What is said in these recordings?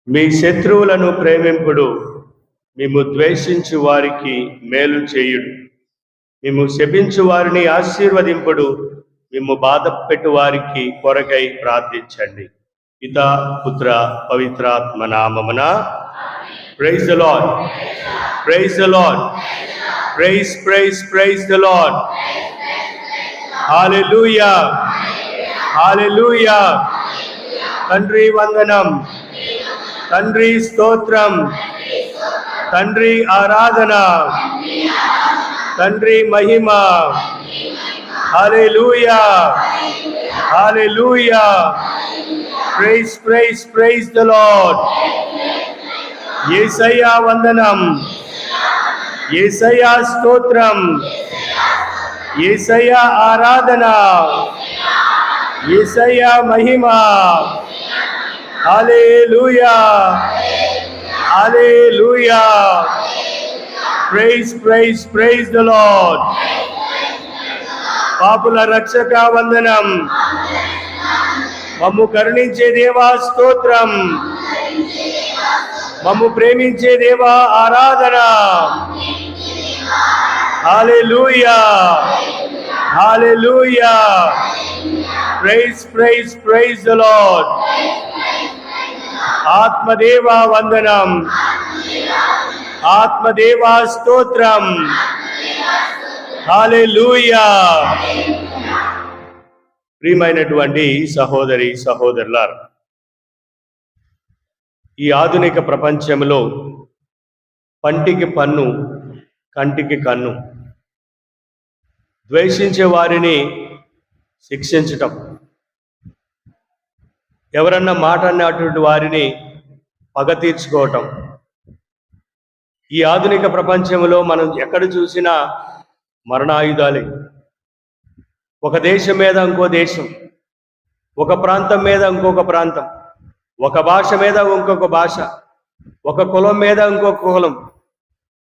మీ శత్రువులను ప్రేమింపుడు, మేము ద్వేషించు వారికి మేలు చేయుడు, మేము శపించు వారిని ఆశీర్వదింపుడు, మేము బాధపెట్టు వారికి కొరకై ప్రార్థించండి. పితా పుత్ర పవిత్రాత్మ నామమున. Praise the lord, praise the lord, praise praise praise the lord. Hallelujah, hallelujah. తండ్రి వందనం, తండ్రి స్తోత్రం, తండ్రి ఆరాధన, తండ్రి మహిమ. Hallelujah, hallelujah. Praise praise praise the lord. యేసయ్యా వందనం, యేసయ్యా స్తోత్రం, యేసయ్యా ఆరాధన, యేసయ్యా మహిమ. Hallelujah, hallelujah. Praise praise praise the lord. పాపుల రక్షక వందనం, మమ్ము కరుణించే దేవా స్తోత్రం, మమ్ము ప్రేమించే దేవా ఆరాధన. Hallelujah, hallelujah. Praise praise praise the lord. ఆత్మదేవా వందనం, ఆత్మదేవా స్తోత్రం. హల్లెలూయా. ప్రియమైనటువంటి సహోదరి సహోదరులారా, ఈ ఆధునిక ప్రపంచంలో పంటికి పన్ను, కంటికి కన్ను. ద్వేషించే వారిని శిక్షించటం, ఎవరన్నా మాట అన్నటువంటి వారిని పగ తీర్చుకోవటం. ఈ ఆధునిక ప్రపంచంలో మనం ఎక్కడ చూసినా మరణాయుధాలే. ఒక దేశం మీద ఇంకో దేశం, ఒక ప్రాంతం మీద ఇంకొక ప్రాంతం, ఒక భాష మీద ఇంకొక భాష, ఒక కులం మీద ఇంకొక కులం,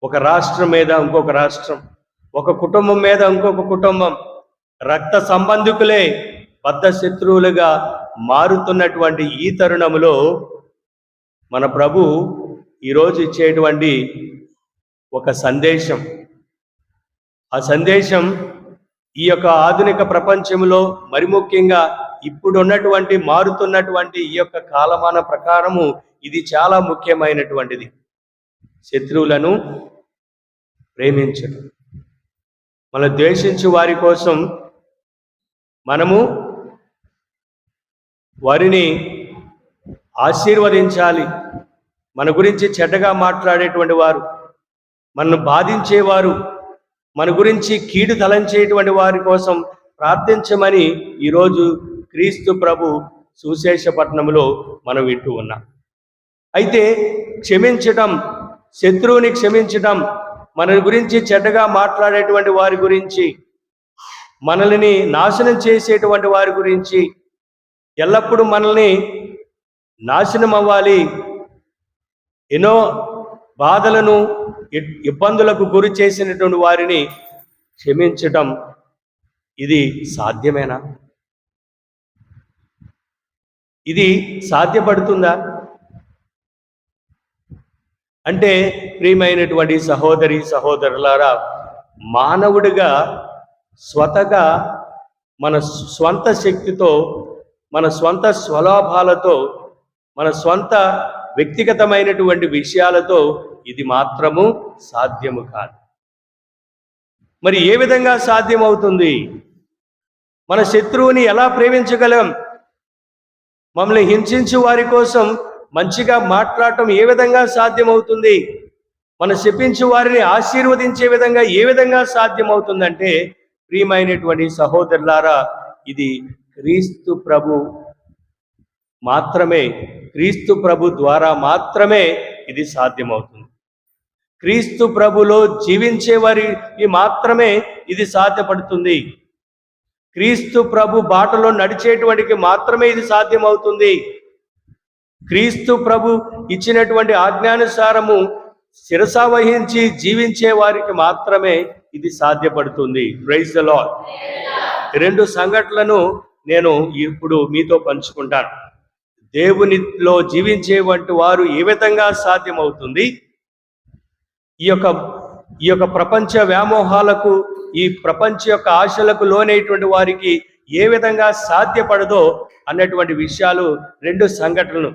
ఒక రాష్ట్రం మీద ఇంకొక రాష్ట్రం, ఒక కుటుంబం మీద ఇంకొక కుటుంబం. రక్త సంబంధికులే బద్ధ శత్రువులుగా మారుతున్నటువంటి ఈ తరుణంలో మన ప్రభు ఈరోజు ఇచ్చేటువంటి ఒక సందేశం, ఆ సందేశం ఈ యొక్క ఆధునిక ప్రపంచంలో మరి ముఖ్యంగా ఇప్పుడున్నటువంటి మారుతున్నటువంటి ఈ యొక్క కాలమాన ప్రకారము ఇది చాలా ముఖ్యమైనటువంటిది. శత్రువులను ప్రేమించడం, మన ద్వేషించు వారి కోసం మనము వారిని ఆశీర్వదించాలి. మన గురించి చెడ్డగా మాట్లాడేటువంటి వారు, మనను బాధించేవారు, మన గురించి కీడు తలంచేటువంటి వారి కోసం ప్రార్థించమని ఈరోజు క్రీస్తు ప్రభు సుశేషపట్నంలో మనం వింటూ ఉన్నాం. అయితే క్షమించటం, శత్రువుని క్షమించటం, మన గురించి చెడ్డగా మాట్లాడేటువంటి వారి గురించి, మనల్ని నాశనం చేసేటువంటి వారి గురించి, ఎల్లప్పుడూ మనల్ని నాశనం అవ్వాలి, ఎన్నో బాధలను ఇబ్బందులకు గురి చేసినటువంటి వారిని క్షమించటం ఇది సాధ్యమేనా? ఇది సాధ్యపడుతుందా? అంటే ప్రియమైనటువంటి సహోదరి సహోదరులారా, మానవుడిగా స్వతగా మన స్వంత శక్తితో, మన స్వంత స్వలాభాలతో, మన స్వంత వ్యక్తిగతమైనటువంటి విషయాలతో ఇది మాత్రము సాధ్యము కాదు. మరి ఏ విధంగా సాధ్యమవుతుంది? మన శత్రువుని ఎలా ప్రేమించగలం? మమ్మల్ని హింసించు వారి కోసం మంచిగా మాట్లాడటం ఏ విధంగా సాధ్యమవుతుంది? మన శపించు వారిని ఆశీర్వదించే విధంగా ఏ విధంగా సాధ్యమవుతుందంటే, ప్రియమైనటువంటి సహోదరులారా, ఇది క్రీస్తు ప్రభు మాత్రమే, క్రీస్తు ప్రభు ద్వారా మాత్రమే ఇది సాధ్యమవుతుంది. క్రీస్తు ప్రభులో జీవించే వారికి మాత్రమే ఇది సాధ్యపడుతుంది. క్రీస్తు ప్రభు బాటలో నడిచేటువంటికి మాత్రమే ఇది సాధ్యమవుతుంది. క్రీస్తు ప్రభు ఇచ్చినటువంటి ఆజ్ఞానుసారము శిరసా వహించి జీవించే వారికి మాత్రమే ఇది సాధ్యపడుతుంది. Praise the Lord. రెండు సంఘటనలను నేను ఇప్పుడు మీతో పంచుకుంటాను. దేవునిలో జీవించేటువంటి వారు ఏ విధంగా సాధ్యమవుతుంది, ఈ యొక్క ప్రపంచ వ్యామోహాలకు, ఈ ప్రపంచ యొక్క ఆశలకు లోనైనటువంటి వారికి ఏ విధంగా సాధ్యపడదో అన్నటువంటి విషయాలు, రెండు సంఘటనలు,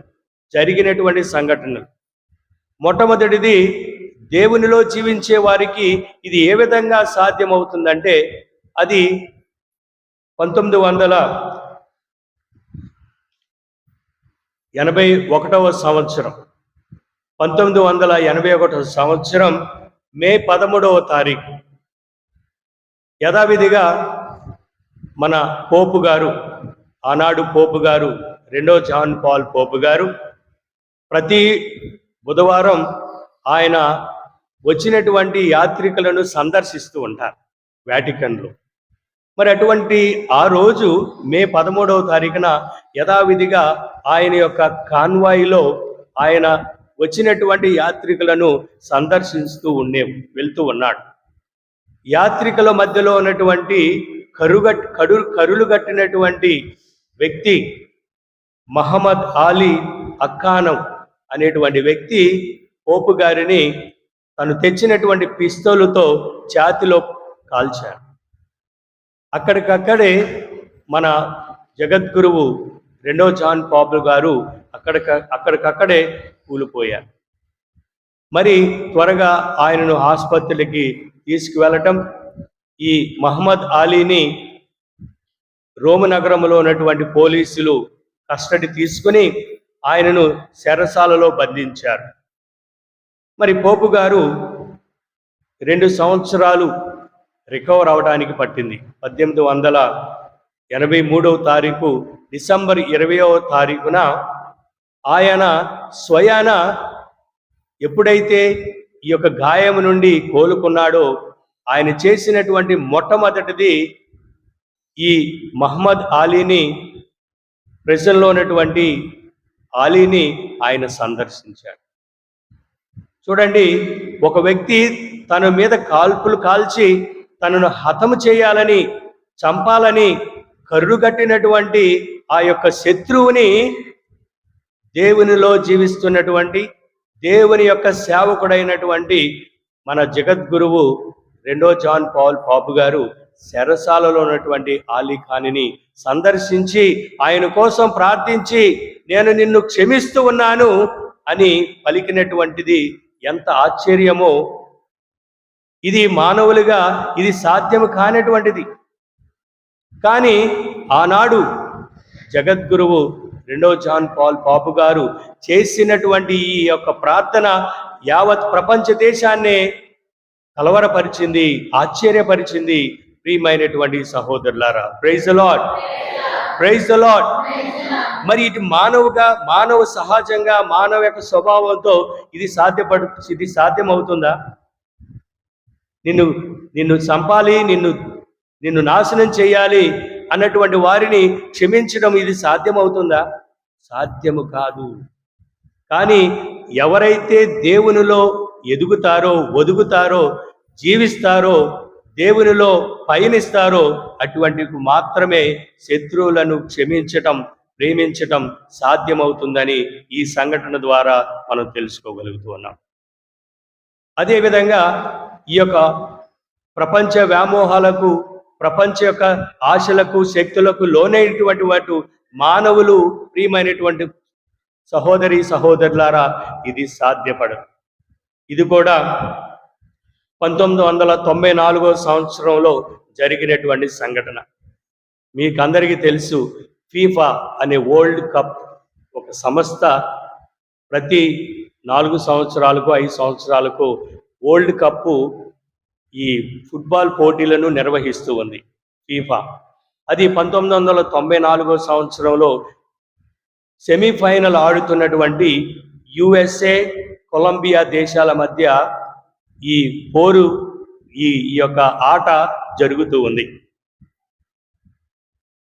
జరిగినటువంటి సంఘటనలు. మొట్టమొదటిది, దేవునిలో జీవించే వారికి ఇది ఏ విధంగా సాధ్యమవుతుందంటే, అది 1981 సంవత్సరం 1981 సంవత్సరం మే 13వ తారీఖు యథావిధిగా మన పోపు గారు, ఆనాడు పోపు గారు, రెండో జాన్ పాల్ పోపు గారు, ప్రతి బుధవారం ఆయన వచ్చినటువంటి యాత్రికులను సందర్శిస్తూ ఉంటారు వాటికన్లో. మరి అటువంటి ఆ రోజు మే 13వ తారీఖున యథావిధిగా ఆయన యొక్క కాన్వాయిలో ఆయన వచ్చినటువంటి యాత్రికులను సందర్శిస్తూ వెళ్తూ ఉన్నాడు. యాత్రికుల మధ్యలో ఉన్నటువంటి కరులు కట్టినటువంటి వ్యక్తి మహమ్మద్ అలీ అక్కానం అనేటువంటి వ్యక్తి పోపు గారిని తను తెచ్చినటువంటి పిస్తోలుతో ఛాతీలో కాల్చాడు. అక్కడికక్కడే మన జగద్గురువు రెండో జాన్ పాల్ గారు అక్కడికక్కడే కూలిపోయారు. మరి త్వరగా ఆయనను ఆసుపత్రికి తీసుకువెళ్ళటం, ఈ మహమ్మద్ అలీని రోమ్ నగరంలో ఉన్నటువంటి పోలీసులు కస్టడీ తీసుకుని ఆయనను చెరసాలలో బంధించారు. మరి పోపు గారు 2 సంవత్సరాలు రికవర్ అవడానికి పట్టింది. 1883వ తారీఖు డిసెంబర్ 20వ తారీఖున ఆయన స్వయాన ఎప్పుడైతే ఈ యొక్క గాయం నుండి కోలుకున్నాడో, ఆయన చేసినటువంటి మొట్టమొదటిది ఈ మహమ్మద్ అలీని, ప్రెజన్లో ఉన్నటువంటి అలీని ఆయన సందర్శించాడు. చూడండి, ఒక వ్యక్తి తన మీద కాల్పులు కాల్చి తనను హతము చేయాలని, చంపాలని కర్రుగట్టినటువంటి ఆ యొక్క శత్రువుని దేవునిలో జీవిస్తున్నటువంటి, దేవుని యొక్క సేవకుడైనటువంటి మన జగద్గురువు రెండో జాన్ పాల్ పాపు గారు చెరసాలలో ఉన్నటువంటి అలీ ఖాన్ని సందర్శించి ఆయన కోసం ప్రార్థించి, నేను నిన్ను క్షమిస్తూ ఉన్నాను అని పలికినటువంటిది ఎంత ఆశ్చర్యమో. ఇది మానవులుగా ఇది సాధ్యము కానటువంటిది. కానీ ఆనాడు జగద్గురువు రెండో జాన్ పాల్ పాపు గారు చేసినటువంటి ఈ యొక్క ప్రార్థన యావత్ ప్రపంచ దేశాన్నే కలవరపరిచింది, ఆశ్చర్యపరిచింది. ప్రియమైనటువంటి సహోదరులారా, praise the Lord, praise the Lord. మరి ఇది మానవ సహజంగా, మానవ యొక్క స్వభావంతో ఇది సాధ్యమవుతుందా? నిన్ను చంపాలి, నిన్ను నాశనం చేయాలి అన్నటువంటి వారిని క్షమించడం ఇది సాధ్యమవుతుందా? సాధ్యము కాదు. కానీ ఎవరైతే దేవునిలో ఎదుగుతారో, ఒదుగుతారో, జీవిస్తారో, దేవునిలో పయనిస్తారో అటువంటి మాత్రమే శత్రువులను క్షమించటం, ప్రేమించటం సాధ్యమవుతుందని ఈ సంఘటన ద్వారా మనం తెలుసుకోగలుగుతూ ఉన్నాం. అదేవిధంగా ఈ యొక్క ప్రపంచ వ్యామోహాలకు, ప్రపంచ యొక్క ఆశలకు, శక్తులకు లోనైనటువంటి వాటి మానవులు, ప్రియమైనటువంటి సహోదరి సహోదరులారా, ఇది సాధ్యపడదు. ఇది కూడా 1994 సంవత్సరంలో జరిగినటువంటి సంఘటన. మీకు అందరికీ తెలుసు, ఫీఫా అనే వరల్డ్ కప్ ఒక సంస్థ ప్రతి 4 సంవత్సరాలకు 5 సంవత్సరాలకు వరల్డ్ కప్పు ఈ ఫుట్బాల్ పోటీలను నిర్వహిస్తూ ఉంది ఫీఫా. అది 1994 సంవత్సరంలో సెమీఫైనల్ ఆడుతున్నటువంటి యుఎస్ఏ, కొలంబియా దేశాల మధ్య ఈ పోరు, ఈ యొక్క ఆట జరుగుతూ ఉంది.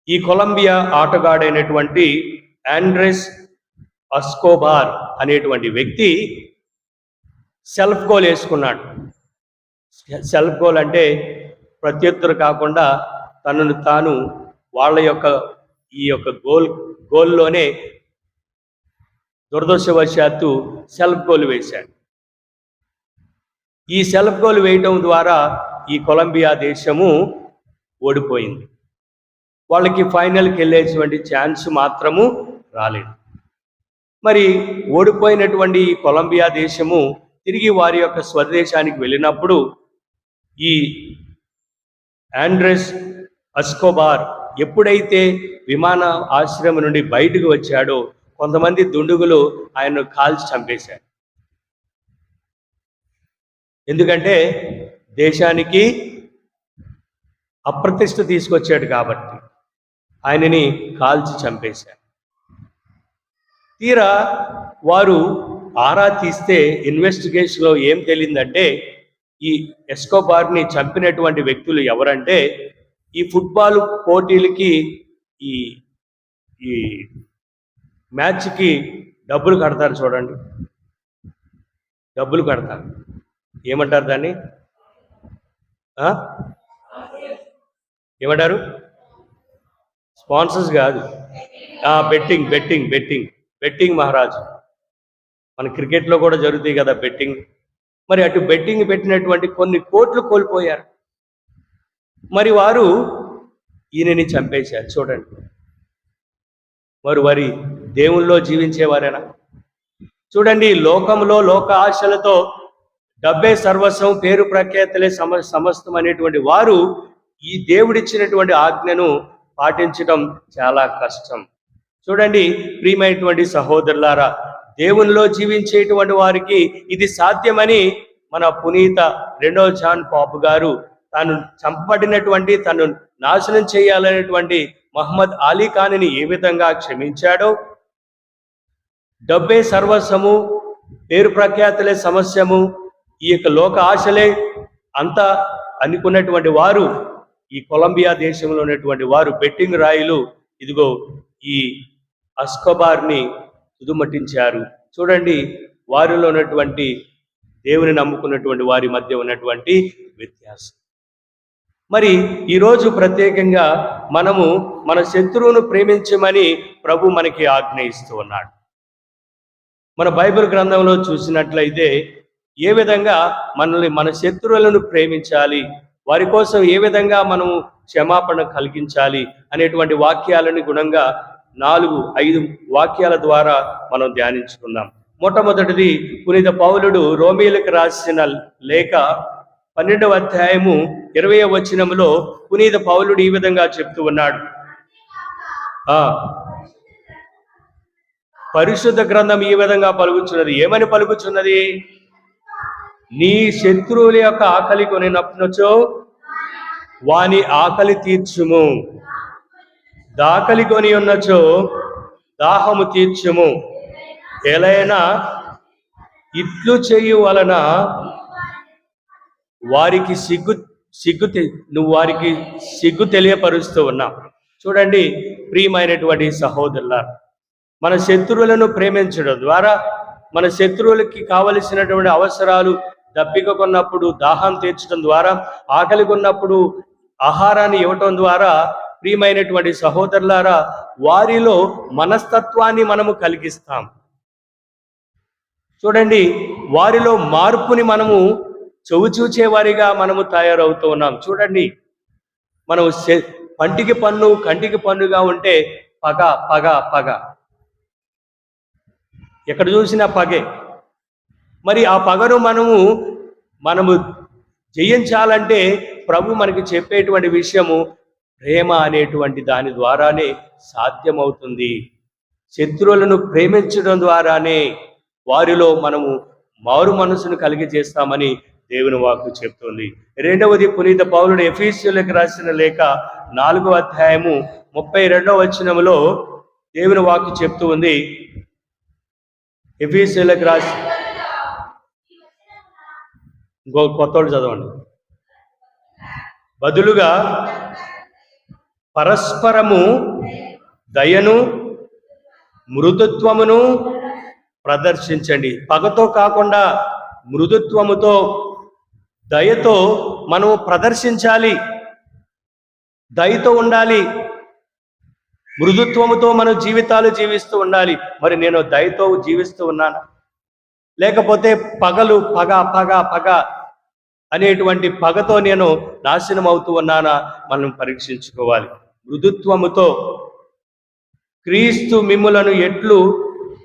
ఈ కొలంబియా ఆటగాడైనటువంటి ఆండ్రెస్ ఎస్కోబార్ అనేటువంటి వ్యక్తి సెల్ఫ్ గోల్ వేసుకున్నాడు. సెల్ఫ్ గోల్ అంటే ప్రత్యర్థులు కాకుండా తనను తాను వాళ్ళ యొక్క ఈ యొక్క గోల్లోనే దురదృష్టవశాత్తు సెల్ఫ్ గోల్ వేశాడు. ఈ సెల్ఫ్ గోల్ వేయటం ద్వారా ఈ కొలంబియా దేశము ఓడిపోయింది. వాళ్ళకి ఫైనల్కి వెళ్ళేటువంటి ఛాన్స్ మాత్రము రాలేదు. మరి ఓడిపోయినటువంటి ఈ కొలంబియా దేశము తిరిగి వారి యొక్క స్వదేశానికి వెళ్ళినప్పుడు ఈ ఆండ్రెస్ ఎస్కోబార్ ఎప్పుడైతే విమాన ఆశ్రయం నుండి బయటకు వచ్చాడో కొంతమంది దుండుగులు ఆయన్ను కాల్చి చంపేశారు. ఎందుకంటే దేశానికి అప్రతిష్ట తీసుకొచ్చాడు కాబట్టి ఆయనని కాల్చి చంపేశారు. తీరా వారు ఆరా తీస్తే ఇన్వెస్టిగేషన్లో ఏం తెలియదంటే ఈ ఎస్కోబార్ని చంపినటువంటి వ్యక్తులు ఎవరంటే ఈ ఫుట్బాల్ పోటీలకి ఈ ఈ మ్యాచ్కి డబ్బులు కడతారు చూడండి, డబ్బులు కడతారు. ఏమంటారు దాన్ని? ఏమంటారు? స్పాన్సర్స్ కాదు, బెట్టింగ్ బెట్టింగ్ బెట్టింగ్ బెట్టింగ్ మహారాజు. మన క్రికెట్లో కూడా జరుగుతాయి కదా బెట్టింగ్. మరి అటు బెట్టింగ్ పెట్టినటువంటి కొన్ని కోట్లు కోల్పోయారు. మరి వారు ఈయనని చంపేశారు. చూడండి, వారి దేవుల్లో జీవించేవారేనా? చూడండి, లోకంలో లోక ఆశలతో డబ్బే సర్వస్వం, పేరు ప్రఖ్యాతలే సమస్తం అనేటువంటి వారు ఈ దేవుడిచ్చినటువంటి ఆజ్ఞను పాటించడం చాలా కష్టం. చూడండి ప్రియమైనటువంటి సహోదరులారా, దేవునిలో జీవించేటువంటి వారికి ఇది సాధ్యమని మన పునీత 2వ జాన్ పాపు గారు తాను చంపబడినటువంటి, తను నాశనం చేయాలనేటువంటి మహమ్మద్ అలీ ఖాన్ని ఏ విధంగా క్షమించాడో, డబ్బే సర్వస్వము, పేరు ప్రఖ్యాతులే సమస్యము, ఈ యొక్క లోక ఆశలే అంతా అనుకున్నటువంటి వారు ఈ కొలంబియా దేశంలో ఉన్నటువంటి వారు బెట్టింగ్ రాయిలు ఇదిగో ఈ ఎస్కోబార్ని తుదుమట్టించారు. చూడండి వారిలో ఉన్నటువంటి దేవుని నమ్ముకున్నటువంటి వారి మధ్య ఉన్నటువంటి వ్యత్యాసం. మరి ఈరోజు ప్రత్యేకంగా మనము మన శత్రువును ప్రేమించమని ప్రభు మనకి ఆజ్ఞ ఇస్తూ ఉన్నాడు. మన బైబిల్ గ్రంథంలో చూసినట్లయితే ఏ విధంగా మనల్ని మన శత్రువులను ప్రేమించాలి, వారి కోసం ఏ విధంగా మనము క్షమాపణ కలిగించాలి అనేటువంటి వాక్యాలని గుణంగా 4-5 వాక్యాల ద్వారా మనం ధ్యానించుకుందాం. మొట్టమొదటిది పునీత పౌలుడు రోమీయులకు రాసిన లేఖ 12వ అధ్యాయము 20వ వచనములో పునీత పౌలుడు ఈ విధంగా చెప్తూ ఉన్నాడు. పరిశుద్ధ గ్రంథం ఈ విధంగా పలుకుచున్నది. ఏమని పలుకుచున్నది? నీ శత్రువుల యొక్క ఆకలి కొనినప్పునచో వాని ఆకలి తీర్చుము, దాకలి కొని ఉన్నచో దాహము తీర్చుము. ఎలైనా ఇట్లు చేయు వలన వారికి నువ్వు వారికి సిగ్గు తెలియపరుస్తూ ఉన్నావు. చూడండి ప్రియమైనటువంటి సహోదరులారా, మన శత్రువులను ప్రేమించడం ద్వారా, మన శత్రువులకి కావలసినటువంటి అవసరాలు దప్పిక కొన్నప్పుడు దాహం తీర్చడం ద్వారా, ఆకలి కొన్నప్పుడు ఆహారాన్ని ఇవ్వటం ద్వారా, ప్రియమైనటువంటి సహోదరులారా, వారిలో మనస్తత్వాన్ని మనము కలిగిస్తాం. చూడండి వారిలో మార్పుని మనము చవిచూచేవారిగా మనము తయారవుతూ ఉన్నాం. చూడండి మనం పంటికి పన్ను కంటికి పన్నుగా ఉంటే పగ పగ పగ, ఎక్కడ చూసినా పగే. మరి ఆ పగను మనము జయించాలంటే ప్రభు మనకి చెప్పేటువంటి విషయము ప్రేమ అనేటువంటి దాని ద్వారానే సాధ్యమవుతుంది. శత్రువులను ప్రేమించడం ద్వారానే వారిలో మనము మారు మనసును కలిగి చేస్తామని దేవుని వాక్కు చెప్తుంది. రెండవది పునీత పౌలుడు ఎఫెసీయులకు రాసిన లేఖ 4వ అధ్యాయము 32వ వచనములో దేవుని వాక్కు చెప్తూ ఉంది. ఎఫెసీయులకు రాసి కొత్తోళ్ళు చదవండి. బదులుగా పరస్పరము దయను మృదుత్వమును ప్రదర్శించండి. పగతో కాకుండా మృదుత్వముతో దయతో మనము ప్రదర్శించాలి, దయతో ఉండాలి. మృదుత్వముతో మనం జీవితాలు జీవిస్తూ ఉండాలి. మరి నేను దయతో జీవిస్తూ ఉన్నానా, లేకపోతే పగలు పగ పగ పగ అనేటువంటి పగతో నేను నాశనం అవుతూ ఉన్నానా, మనం పరీక్షించుకోవాలి. మృదుత్వముతో క్రీస్తు మిమ్ములను ఎట్లు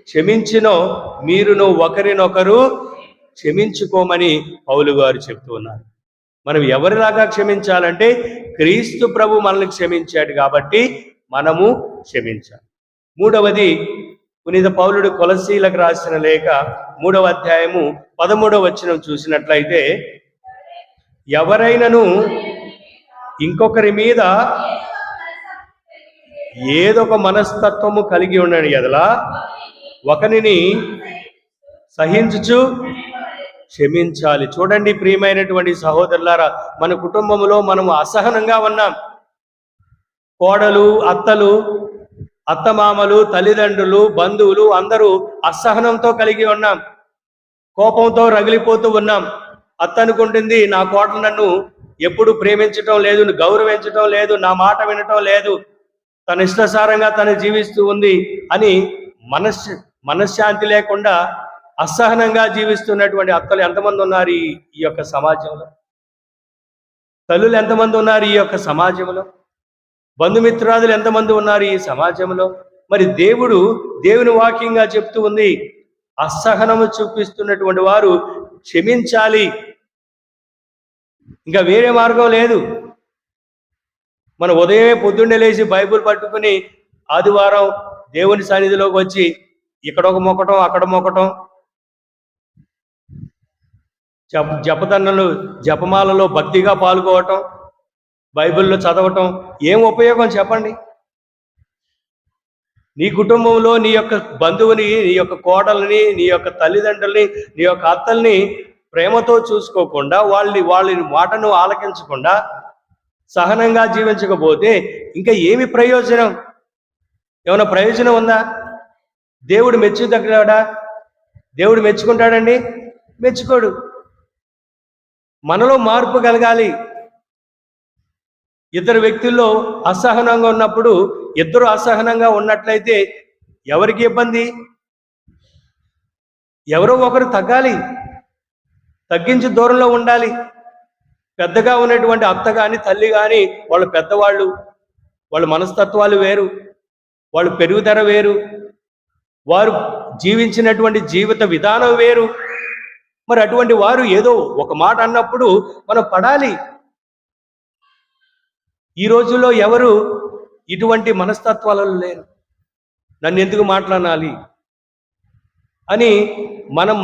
క్షమించినో మీరును ఒకరినొకరు క్షమించుకోమని పౌలు గారు చెప్తూ ఉన్నారు. మనం ఎవరిలాగా క్షమించాలంటే క్రీస్తు ప్రభు మనల్ని క్షమించాడు కాబట్టి మనము క్షమించాలి. మూడవది, పునీత పౌలుడు కొలసీలకు రాసిన లేఖ 3వ అధ్యాయము 13వ వచనం చూసినట్లయితే, ఎవరైనను ఇంకొకరి మీద ఏదొక మనస్తత్వము కలిగి ఉండని ఎడల ఒకరిని సహించుచు క్షమించాలి. చూడండి ప్రియమైనటువంటి సహోదరులారా, మన కుటుంబంలో మనము అసహనంగా ఉన్నాం. కోడలు, అత్తలు, అత్తమామలు, తల్లిదండ్రులు, బంధువులు అందరూ అసహనంతో కలిగి ఉన్నాం. కోపంతో రగిలిపోతూ ఉన్నాం. అత్త అనుకుంటుంది, నా కోడలు నన్ను ఎప్పుడు ప్రేమించటం లేదు, గౌరవించటం లేదు, నా మాట వినటం లేదు, తన ఇష్టాసారంగా తను జీవిస్తూ ఉంది అని మనశ్శాంతి లేకుండా అసహనంగా జీవిస్తున్నటువంటి అత్తలు ఎంతమంది ఉన్నారు ఈ యొక్క సమాజంలో? తల్లులు ఎంతమంది ఉన్నారు ఈ యొక్క సమాజంలో? బంధుమిత్రాదులు ఎంతమంది ఉన్నారు ఈ సమాజంలో? మరి దేవుని వాక్యంగా చెప్తూ ఉంది, అసహనము చూపిస్తున్నటువంటి వారు క్షమించాలి. ఇంకా వేరే మార్గం లేదు. మన ఉదయమే పొద్దున్నే లేచి బైబిల్ పట్టుకుని ఆదివారం దేవుని సన్నిధిలోకి వచ్చి ఇక్కడొక మొక్కటం, అక్కడ మొక్కటం, జపమాలలో భక్తిగా పాల్గొవటం, బైబిల్లో చదవటం ఏం ఉపయోగం చెప్పండి? నీ కుటుంబంలో నీ యొక్క బంధువుని, నీ యొక్క కోడల్ని, నీ యొక్క తల్లిదండ్రుల్ని, నీ యొక్క అత్తల్ని ప్రేమతో చూసుకోకుండా, వాళ్ళ మాటను ఆలకించకుండా సహనంగా జీవించకపోతే ఇంకా ఏమి ప్రయోజనం? ఏమైనా ప్రయోజనం ఉందా? దేవుడు మెచ్చుదగ్గడా? దేవుడు మెచ్చుకుంటాడండి? మెచ్చుకోడు. మనలో మార్పు కలగాలి. ఇద్దరు వ్యక్తుల్లో అసహనంగా ఉన్నప్పుడు, ఇద్దరు అసహనంగా ఉన్నట్లయితే ఎవరికి ఇబ్బంది? ఎవరో ఒకరు తగ్గాలి, తగ్గించి దూరంలో ఉండాలి. పెద్దగా ఉన్నటువంటి అత్త కానీ తల్లి కానీ వాళ్ళు పెద్దవాళ్ళు, వాళ్ళ మనస్తత్వాలు వేరు, వాళ్ళు పెరుగుదల వేరు, వారు జీవించినటువంటి జీవిత విధానం వేరు. మరి అటువంటి వారు ఏదో ఒక మాట అన్నప్పుడు మనం పడాలి. ఈ రోజుల్లో ఎవరు ఇటువంటి మనస్తత్వాలలో లేరు. నన్ను ఎందుకు మాట్లాడాలి అని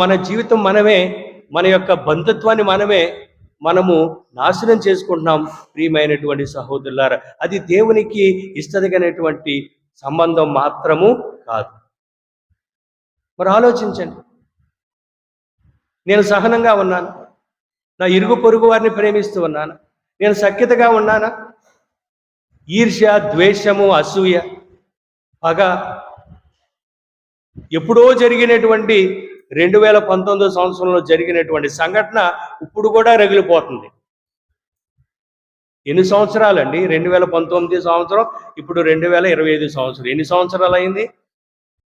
మన జీవితం మనమే, మన యొక్క బంధుత్వాన్ని మనము నాశనం చేసుకుంటున్నాం. ప్రియమైనటువంటి సహోదరులారా, అది దేవునికి ఇష్టదగినటువంటి సంబంధం మాత్రము కాదు. మరి ఆలోచించండి, నేను సహనంగా ఉన్నాను, నా ఇరుగు పొరుగు వారిని ప్రేమిస్తూ ఉన్నాను, నేను సఖ్యతగా ఉన్నానా? ఈర్ష్య, ద్వేషము, అసూయ, పగ ఎప్పుడో జరిగినటువంటి 2019 సంవత్సరంలో జరిగినటువంటి సంఘటన ఇప్పుడు కూడా రగిలిపోతుంది. ఎన్ని సంవత్సరాలండి? 2019 సంవత్సరం, ఇప్పుడు 2025 సంవత్సరం. ఎన్ని సంవత్సరాలు అయింది?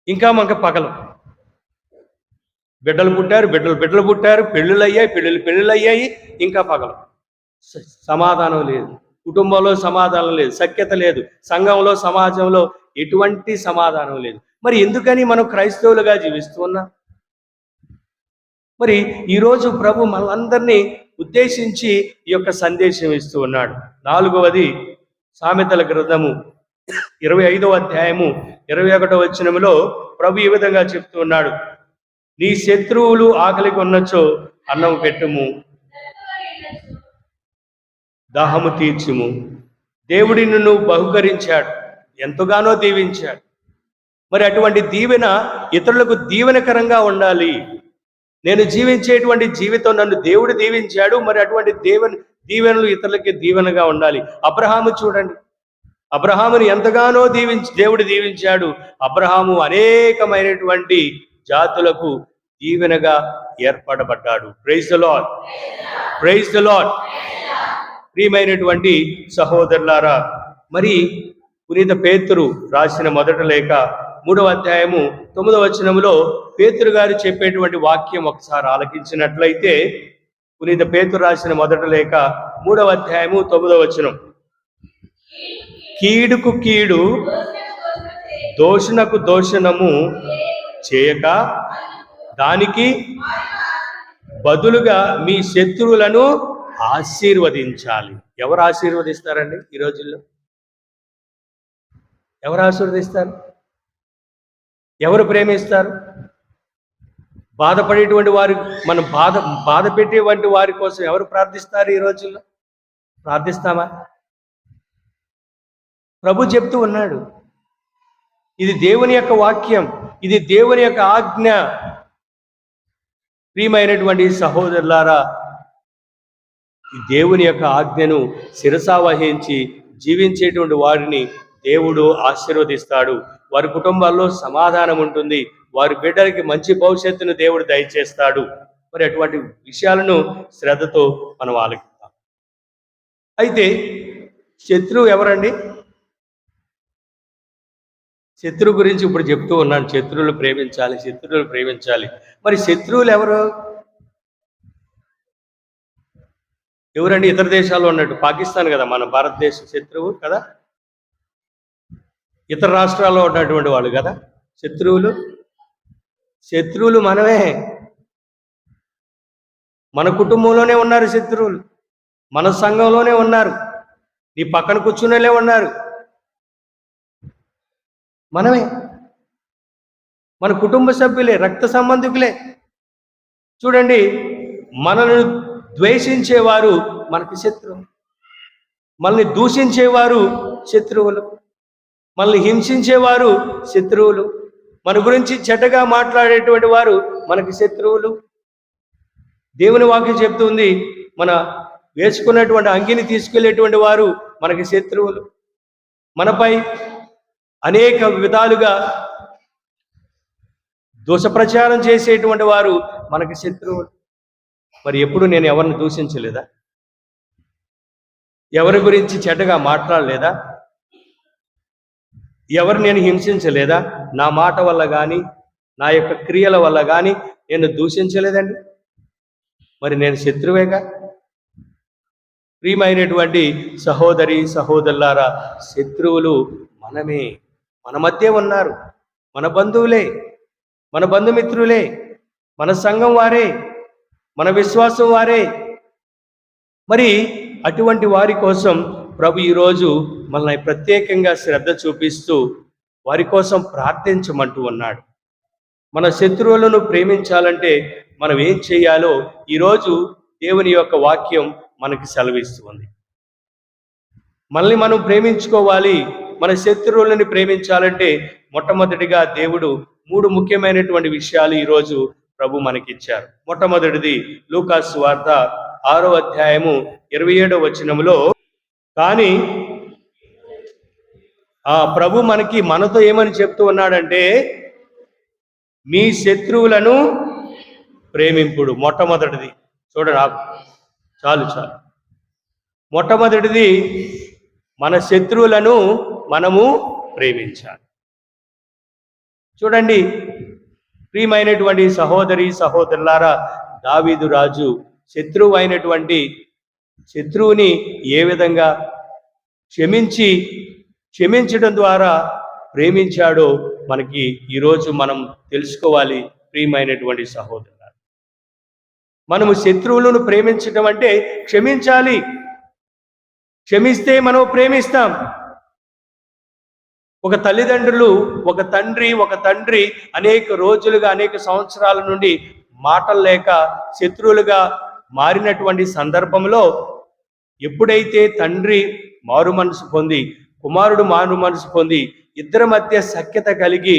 ఇంకా మనకు పగలు. బిడ్డలు పుట్టారు, బిడ్డలు పుట్టారు, పెళ్ళిళ్ళు అయ్యాయి, ఇంకా పగలు. సమాధానం లేదు, కుటుంబంలో సమాధానం లేదు, సఖ్యత లేదు, సంఘంలో, సమాజంలో ఎటువంటి సమాధానం లేదు. మరి ఎందుకని మనం క్రైస్తవులుగా జీవిస్తూ ఉన్నాం? మరి ఈరోజు ప్రభు మనందరినీ ఉద్దేశించి ఈ యొక్క సందేశం ఇస్తూ ఉన్నాడు. 4వది, సామెతల గ్రంథము 25వ అధ్యాయము 21వ వచనములో ప్రభు ఈ విధంగా చెప్తూ ఉన్నాడు, నీ శత్రువులు ఆకలికి ఉన్నచో అన్నం పెట్టుము, దాహము తీర్చుము. దేవుడి నిన్ను బహుకరించాడు, ఎంతగానో దీవించాడు. మరి అటువంటి దీవెన ఇతరులకు దీవెనకరంగా ఉండాలి. నేను జీవించేటువంటి జీవితం నన్ను దేవుడు దీవించాడు, మరి అటువంటి దీవెనలు ఇతరులకి దీవెనగా ఉండాలి. అబ్రహాము చూడండి, అబ్రహాముని ఎంతగానో దేవుడు దీవించాడు. అబ్రహాము అనేకమైనటువంటి జాతులకు దీవెనగా ఏర్పడబడ్డాడు. Praise the lord, praise the lord. ప్రియమైనటువంటి సహోదరులారా, మరి పునీత పేతురు రాసిన మొదటి లేఖ 3వ అధ్యాయము 9వ వచనములో పేతురు గారు చెప్పేటువంటి వాక్యం ఒకసారి ఆలకించినట్లయితే, పునీత పేతురు రాసిన మొదటి లేఖ 3వ అధ్యాయము 9వ వచనం, కీడుకు కీడు దోషణకు దోషణము చేయక దానికి బదులుగా మీ శత్రువులను ఆశీర్వదించాలి. ఎవరు ఆశీర్వదిస్తారండి ఈ రోజుల్లో? ఎవరు ఆశీర్వదిస్తారు? ఎవరు ప్రేమిస్తారు? బాధపడేటువంటి వారి మనం బాధ పెట్టేటువంటి వారి కోసం ఎవరు ప్రార్థిస్తారు ఈ రోజుల్లో? ప్రార్థిస్తామా? ప్రభు చెప్తూ ఉన్నాడు, ఇది దేవుని యొక్క వాక్యం, ఇది దేవుని యొక్క ఆజ్ఞ. ప్రియమైనటువంటి సహోదరులారా, ఈ దేవుని యొక్క ఆజ్ఞను శిరసా వహించి జీవించేటువంటి వారిని దేవుడు ఆశీర్వదిస్తాడు. వారి కుటుంబాల్లో సమాధానం ఉంటుంది, వారి బిడ్డలకి మంచి భవిష్యత్తును దేవుడు దయచేస్తాడు. మరి అటువంటి విషయాలను శ్రద్ధతో మనం ఆలకిద్దాం. అయితే శత్రువు ఎవరండి? శత్రువు గురించి ఇప్పుడు చెప్తూ ఉన్నాను, శత్రువులు ప్రేమించాలి, శత్రువులు ప్రేమించాలి. మరి శత్రువులు ఎవరండి? ఇతర దేశాల్లో ఉన్నట్టు పాకిస్తాన్ కదా మన భారతదేశ శత్రువు కదా, ఇతర రాష్ట్రాల్లో ఉన్నటువంటి వాళ్ళు కదా శత్రువులు. శత్రువులు మనమే, మన కుటుంబంలోనే ఉన్నారు శత్రువులు, మన సంఘంలోనే ఉన్నారు, నీ పక్కన కూర్చునేలే ఉన్నారు, మనమే, మన కుటుంబ సభ్యులే, రక్త సంబంధికులే. చూడండి, మనల్ని ద్వేషించేవారు మనకి శత్రువు, మనల్ని దూషించేవారు శత్రువులు, మనల్ని హింసించేవారు శత్రువులు, మన గురించి చెడ్డగా మాట్లాడేటువంటి వారు మనకి శత్రువులు. దేవుని వాక్యం చెప్తుంది, మన వేసుకున్నటువంటి అంగిని తీసుకెళ్లేటువంటి వారు మనకి శత్రువులు, మనపై అనేక విధాలుగా దోషప్రచారం చేసేటువంటి వారు మనకి శత్రువులు. మరి ఎప్పుడు నేను ఎవరిని దూషించలేదా? ఎవరి గురించి చెడ్డగా మాట్లాడలేదా? ఎవరు నేను హింసించలేదా? నా మాట వల్ల కానీ నా యొక్క క్రియల వల్ల కానీ నేను దూషించలేదండి. మరి నేను శత్రువేగా? ప్రియమైనటువంటి సహోదరి సహోదరులారా, శత్రువులు మనమే, మన మధ్య ఉన్నారు, మన బంధువులే, మన బంధుమిత్రులే, మన సంఘం వారే, మన విశ్వాసం వారే. మరి అటువంటి వారి కోసం ప్రభు ఈరోజు మనల్ని ప్రత్యేకంగా శ్రద్ధ చూపిస్తూ వారి కోసం ప్రార్థించమంటూ ఉన్నాడు. మన శత్రువులను ప్రేమించాలంటే మనం ఏం చేయాలో ఈరోజు దేవుని యొక్క వాక్యం మనకి సెలవిస్తుంది. మనల్ని మనం ప్రేమించుకోవాలి. మన శత్రువులని ప్రేమించాలంటే మొట్టమొదటిగా దేవుడు 3 ముఖ్యమైనటువంటి విషయాలు ఈరోజు ప్రభు మనకిచ్చారు. మొట్టమొదటిది లూకాసు సువార్త 6వ అధ్యాయము 27వ వచనములో, కానీ ఆ ప్రభు మనతో ఏమని చెప్తూ ఉన్నాడంటే, మీ శత్రువులను ప్రేమింపుడు. మొట్టమొదటిది చూడండి, చాలు మొట్టమొదటిది మన శత్రువులను మనము ప్రేమించాలి. చూడండి ప్రియమైనటువంటి సహోదరి సహోదరులారా, దావీదు రాజు శత్రువుని ఏ విధంగా క్షమించడం ద్వారా ప్రేమించాడో మనకి ఈరోజు మనం తెలుసుకోవాలి. ప్రియమైనటువంటి సహోదరులారా, మనము శత్రువులను ప్రేమించడం అంటే క్షమించాలి. క్షమిస్తే మనం ప్రేమిస్తాం. ఒక తల్లిదండ్రులు, ఒక తండ్రి అనేక రోజులుగా, అనేక సంవత్సరాల నుండి మాటలు లేక శత్రువులుగా మారినటువంటి సందర్భంలో ఎప్పుడైతే తండ్రి మారు మనసు పొంది, కుమారుడు మారు మనసు పొంది, ఇద్దరి మధ్య సఖ్యత కలిగి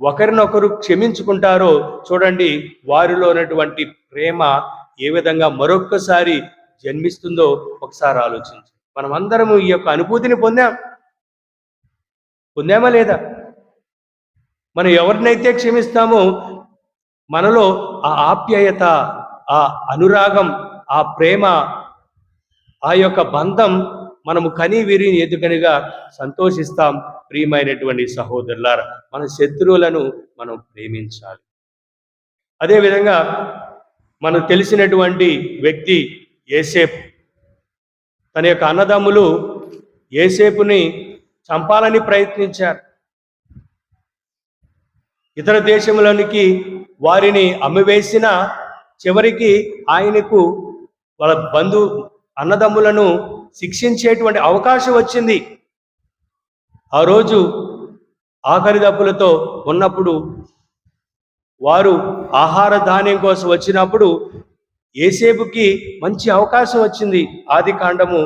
ఒకరినొకరు క్షమించుకుంటారో చూడండి, వారిలో ఉన్నటువంటి ప్రేమ ఏ విధంగా మరొక్కసారి జన్మిస్తుందో ఒకసారి ఆలోచించు. మనం అందరము ఈ యొక్క అనుభూతిని పొందామా లేదా? మనం ఎవరినైతే క్షమిస్తామో మనలో ఆ ఆప్యాయత, ఆ అనురాగం, ఆ ప్రేమ, ఆ యొక్క బంధం మనము కని విరి ఎదుకనిగా సంతోషిస్తాం. ప్రియమైనటువంటి సహోదరులారా, మన శత్రువులను మనం ప్రేమించాలి. అదేవిధంగా మనకు తెలిసినటువంటి వ్యక్తి యోసేపు. తన యొక్క అన్నదమ్ములు యోసేపుని చంపాలని ప్రయత్నించారు. ఇతర దేశంలోనికి వారిని అమ్మివేసిన చివరికి ఆయనకు వాళ్ళ అన్నదమ్ములను శిక్షించేటువంటి అవకాశం వచ్చింది. ఆ రోజు ఆఖరి దప్పులతో ఉన్నప్పుడు వారు ఆహార ధాన్యం కోసం వచ్చినప్పుడు యోసేపుకి మంచి అవకాశం వచ్చింది. ఆదికాండము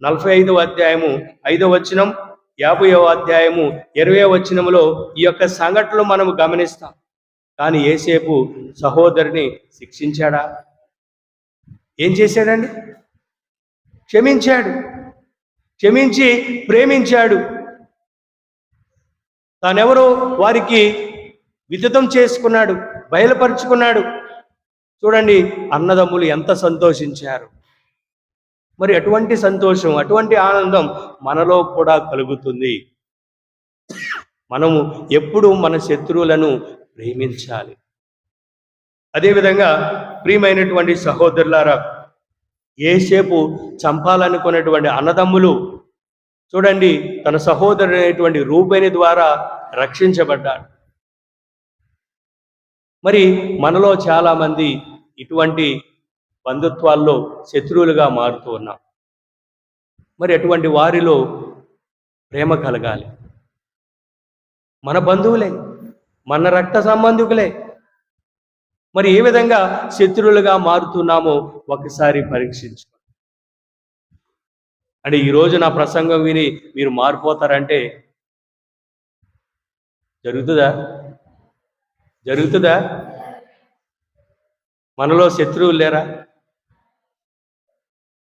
45వ అధ్యాయము 5వ వచనం, 50వ అధ్యాయము 20వ వచనంలో ఈ యొక్క సంఘటనలు మనము గమనిస్తాం. కానీ యోసేపు సహోదరుని శిక్షించాడా? ఏం చేశాడండి? క్షమించి ప్రేమించాడు. తానెవరో వారికి విదితం చేసుకున్నాడు, బయలుపరుచుకున్నాడు. చూడండి, అన్నదమ్ములు ఎంత సంతోషించారు. మరి అటువంటి సంతోషం, అటువంటి ఆనందం మనలో కూడా కలుగుతుంది. మనము ఎప్పుడు మన శత్రువులను ప్రేమించాలి. అదేవిధంగా ప్రియమైనటువంటి సహోదరులారా, యోసేపు చంపాలనుకున్నటువంటి అన్నదమ్ములు చూడండి, తన సహోదరుడైనటువంటి రూబేను ద్వారా రక్షించబడ్డాడు. మరి మనలో చాలామంది ఇటువంటి బంధుత్వాల్లో శత్రువులుగా మారుతూ ఉన్నాం. మరి అటువంటి వారిలో ప్రేమ కలగాలి. మన బంధువులే, మన రక్త సంబంధికులే. మరి ఏ విధంగా శత్రువులుగా మారుతున్నామో ఒకసారి పరీక్షించుకోండి. అంటే ఈరోజు నా ప్రసంగం విని మీరు మారిపోతారంటే జరుగుతుందా? మనలో శత్రువులు లేరా?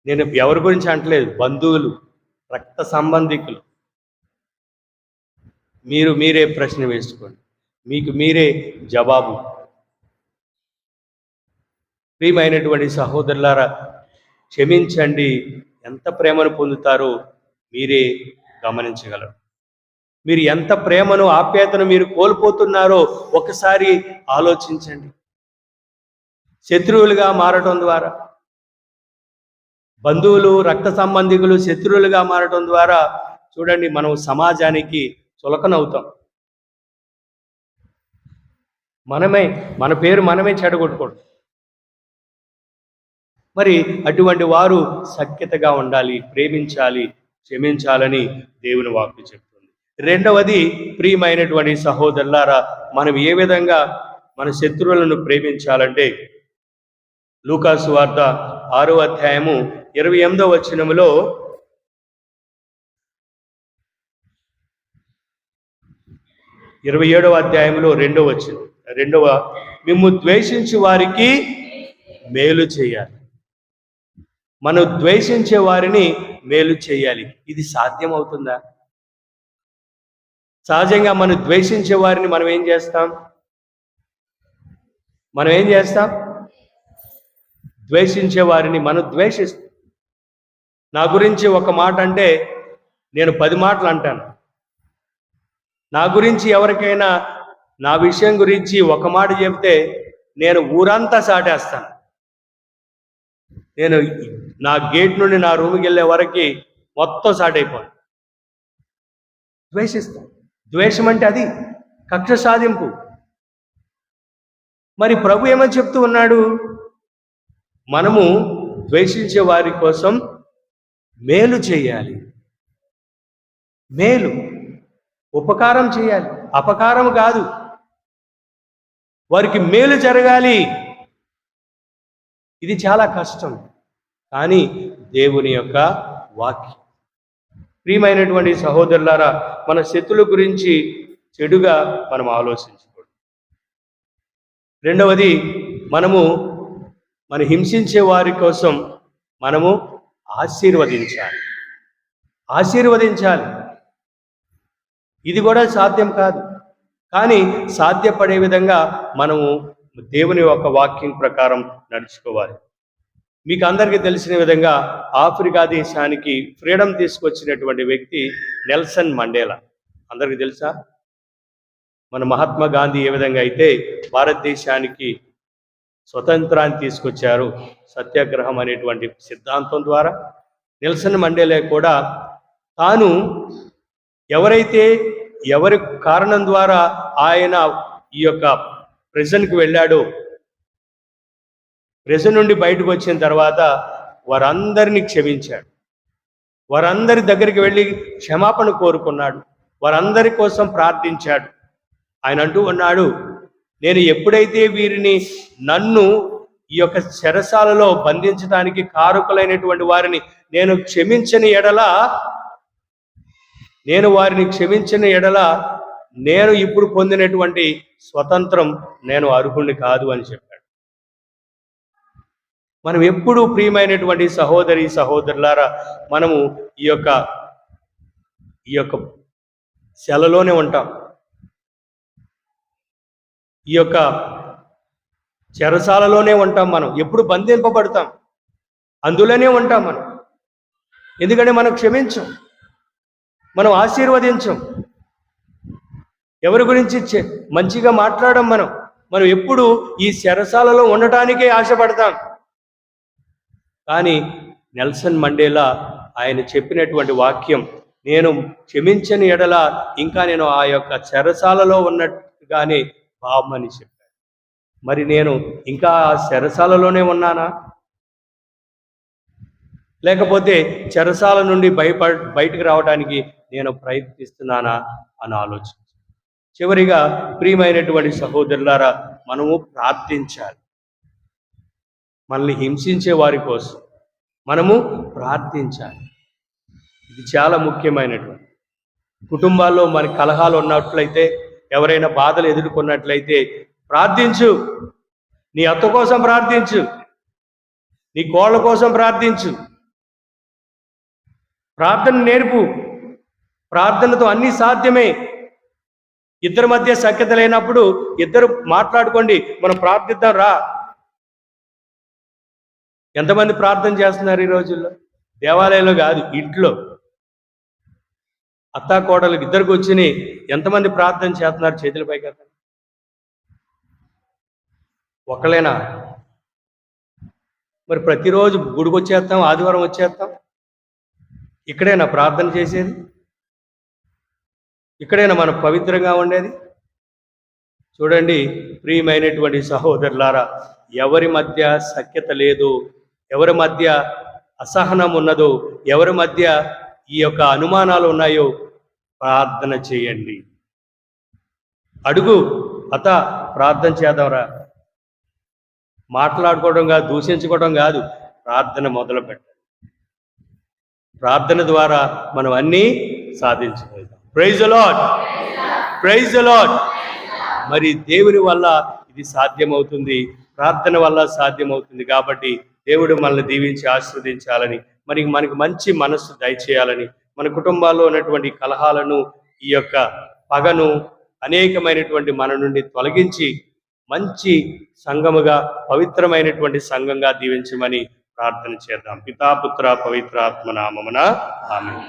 నేను ఎవరి గురించి అంటలేదు, బంధువులు, రక్త సంబంధికులు. మీరే ప్రశ్న వేసుకోండి, మీకు మీరే జవాబు. ప్రియమైనటువంటి సహోదరులారా, క్షమించండి. ఎంత ప్రేమను పొందుతారో మీరే గమనించగలరు. మీరు ఎంత ప్రేమను, ఆప్యాయతను మీరు కోల్పోతున్నారో ఒకసారి ఆలోచించండి. శత్రువులుగా మారటం ద్వారా, బంధువులు, రక్త సంబంధికులు శత్రువులుగా మారటం ద్వారా చూడండి, మనం సమాజానికి చులకనవుతాం. మన పేరు మనమే చెడగొట్టుకోవడం. మరి అటువంటి వారు సఖ్యతగా ఉండాలి, ప్రేమించాలి, క్షమించాలని దేవుని వాక్కు చెప్తుంది. రెండవది, ప్రియమైనటువంటి సహోదరులారా, మనం ఏ విధంగా మన శత్రువులను ప్రేమించాలంటే లూకా సువార్త 6వ అధ్యాయము 28వ వచనములో, ఇరవై 27వ అధ్యాయంలో 2వ వచనం, మిమ్ము ద్వేషించే వారికి మేలు చేయాలి. మనం ద్వేషించే వారిని మేలు చేయాలి. ఇది సాధ్యమవుతుందా? సహజంగా మనం ద్వేషించే వారిని మనం ఏం చేస్తాం? ద్వేషించే వారిని మనం ద్వేషిస్తాం. నా గురించి ఒక మాట అంటే నేను 10 మాటలు అంటాను. నా గురించి ఎవరికైనా నా విషయం గురించి ఒక మాట చెబితే నేను ఊరంతా సాటేస్తాను. నేను నా గేట్ నుండి నా రూమ్కి వెళ్ళే వరకు మొత్తం సాటైపోను. ద్వేషిస్తాను. ద్వేషం అంటే అది కక్ష సాధింపు. మరి ప్రభు ఏమని చెప్తూ ఉన్నాడు? మనము ద్వేషించే వారి కోసం మేలు చేయాలి. మేలు, ఉపకారం చేయాలి, అపకారం కాదు. వారికి మేలు జరగాలి. ఇది చాలా కష్టం, కానీ దేవుని యొక్క వాక్యం. ప్రియమైనటువంటి సహోదరులారా, మన శత్రువుల గురించి చెడుగా మనం ఆలోచించకూడదు. రెండవది, మనము మన హింసించే వారి కోసం మనము ఆశీర్వదించాలి. ఇది కూడా సాధ్యం కాదు, కానీ సాధ్యపడే విధంగా మనము దేవుని యొక్క వాక్యం ప్రకారం నడుచుకోవాలి. మీకు అందరికీ తెలిసిన విధంగా ఆఫ్రికా దేశానికి ఫ్రీడమ్ తీసుకొచ్చినటువంటి వ్యక్తి నెల్సన్ మండేలా. అందరికీ తెలుసా? మన మహాత్మా గాంధీ ఏ విధంగా అయితే భారతదేశానికి స్వతంత్రాన్ని తీసుకొచ్చారు సత్యాగ్రహం అనేటువంటి సిద్ధాంతం ద్వారా, నెల్సన్ మండేలా కూడా తాను ఎవరి కారణం ద్వారా ఆయన ఈ యొక్క ప్రిజన్కి వెళ్ళాడో, ప్రిజన్ నుండి బయటకు వచ్చిన తర్వాత వారందరినీ క్షమించాడు. వారందరి దగ్గరికి వెళ్ళి క్షమాపణ కోరుకున్నాడు. వారందరి కోసం ప్రార్థించాడు. ఆయన అంటూ ఉన్నాడు, నేను ఎప్పుడైతే వీరిని నన్ను ఈ యొక్క చెరసాలలో బంధించడానికి కారకులైనటువంటి వారిని నేను వారిని క్షమించిన ఎడల నేను ఇప్పుడు పొందినటువంటి స్వతంత్రం నేను అర్హుణ్ణి కాదు అని చెప్పాడు. మనం ఎప్పుడు ప్రియమైనటువంటి సహోదరి సహోదరులారా, మనము ఈ యొక్క సెలలోనే ఉంటాం, ఈ యొక్క చెరసాలలోనే ఉంటాం. మనం ఎప్పుడు బంధింపబడతాం, అందులోనే ఉంటాం మనం. ఎందుకంటే మనం క్షమించం, మనం ఆశీర్వదించం, ఎవరి గురించి మంచిగా మాట్లాడడం. మనం ఎప్పుడు ఈ చెరసాలలో ఉండటానికే ఆశపడతాం. కానీ నెల్సన్ మండేలా ఆయన చెప్పినటువంటి వాక్యం, నేను క్షమించని ఎడల ఇంకా నేను ఆ యొక్క చెరసాలలో ఉన్నట్టుగానే భావమని చెప్పాడు. మరి నేను ఇంకా ఆ చెరసాలలోనే ఉన్నానా, లేకపోతే చెరసాల నుండి బయటకు రావడానికి నేను ప్రయత్నిస్తున్నానా అని ఆలోచించు. చివరిగా ప్రియమైనటువంటి సహోదరులారా, మనము ప్రార్థించాలి. మనల్ని హింసించే వారి కోసం మనము ప్రార్థించాలి. ఇది చాలా ముఖ్యమైనటువంటి. కుటుంబాల్లో మన కలహాలు ఉన్నట్లయితే, ఎవరైనా బాధలు ఎదుర్కొన్నట్లయితే ప్రార్థించు. నీ అత్త కోసం ప్రార్థించు, నీ కోళ్ళ కోసం ప్రార్థించు. ప్రార్థన నేర్పు. ప్రార్థనతో అన్నీ సాధ్యమే. ఇద్దరి మధ్య సఖ్యత లేనప్పుడు ఇద్దరు మాట్లాడుకోండి, మనం ప్రార్థిద్దాం రా. ఎంతమంది ప్రార్థన చేస్తున్నారు ఈ రోజుల్లో? దేవాలయంలో కాదు, ఇంట్లో అత్తా కోడలకు ఇద్దరు కూర్చుని ఎంతమంది ప్రార్థన చేస్తున్నారు? చేతుల పైకి ఎత్తండి. ఒకళ్ళేనా? మరి ప్రతిరోజు గుడికి వచ్చేస్తాం, ఆదివారం వచ్చేస్తాం, ఇక్కడేనా ప్రార్థన చేసేది? ఇక్కడైనా మనం పవిత్రంగా ఉండేది? చూడండి ప్రియమైనటువంటి సహోదరులారా, ఎవరి మధ్య సఖ్యత లేదు, ఎవరి మధ్య అసహనం ఉన్నదో, ఎవరి మధ్య ఈ యొక్క అనుమానాలు ఉన్నాయో ప్రార్థన చేయండి. అడుగు, అత ప్రార్థన చేద్దాంరా. మాట్లాడుకోవడం కాదు, దూషించుకోవడం కాదు, ప్రార్థన మొదలు పెట్టండి. ప్రార్థన ద్వారా మనం అన్నీ సాధించగలుగుతాం. Praise the lord, praise the lord. మరి దేవుని వల్ల ఇది సాధ్యమవుతుంది, ప్రార్థన వల్ల సాధ్యమవుతుంది. కాబట్టి దేవుడు మనల్ని దీవించి ఆశీర్వదించాలని, మనకి మంచి మనస్సు దయచేయాలని, మన కుటుంబాల్లో ఉన్నటువంటి కలహాలను, ఈ యొక్క పగను అనేకమైనటువంటి మన నుండి తొలగించి మంచి సంఘముగా, పవిత్రమైనటువంటి సంఘంగా దీవించమని ప్రార్థన చేద్దాం. పితా పుత్ర పవిత్రాత్మ నామమున ఆమేన్.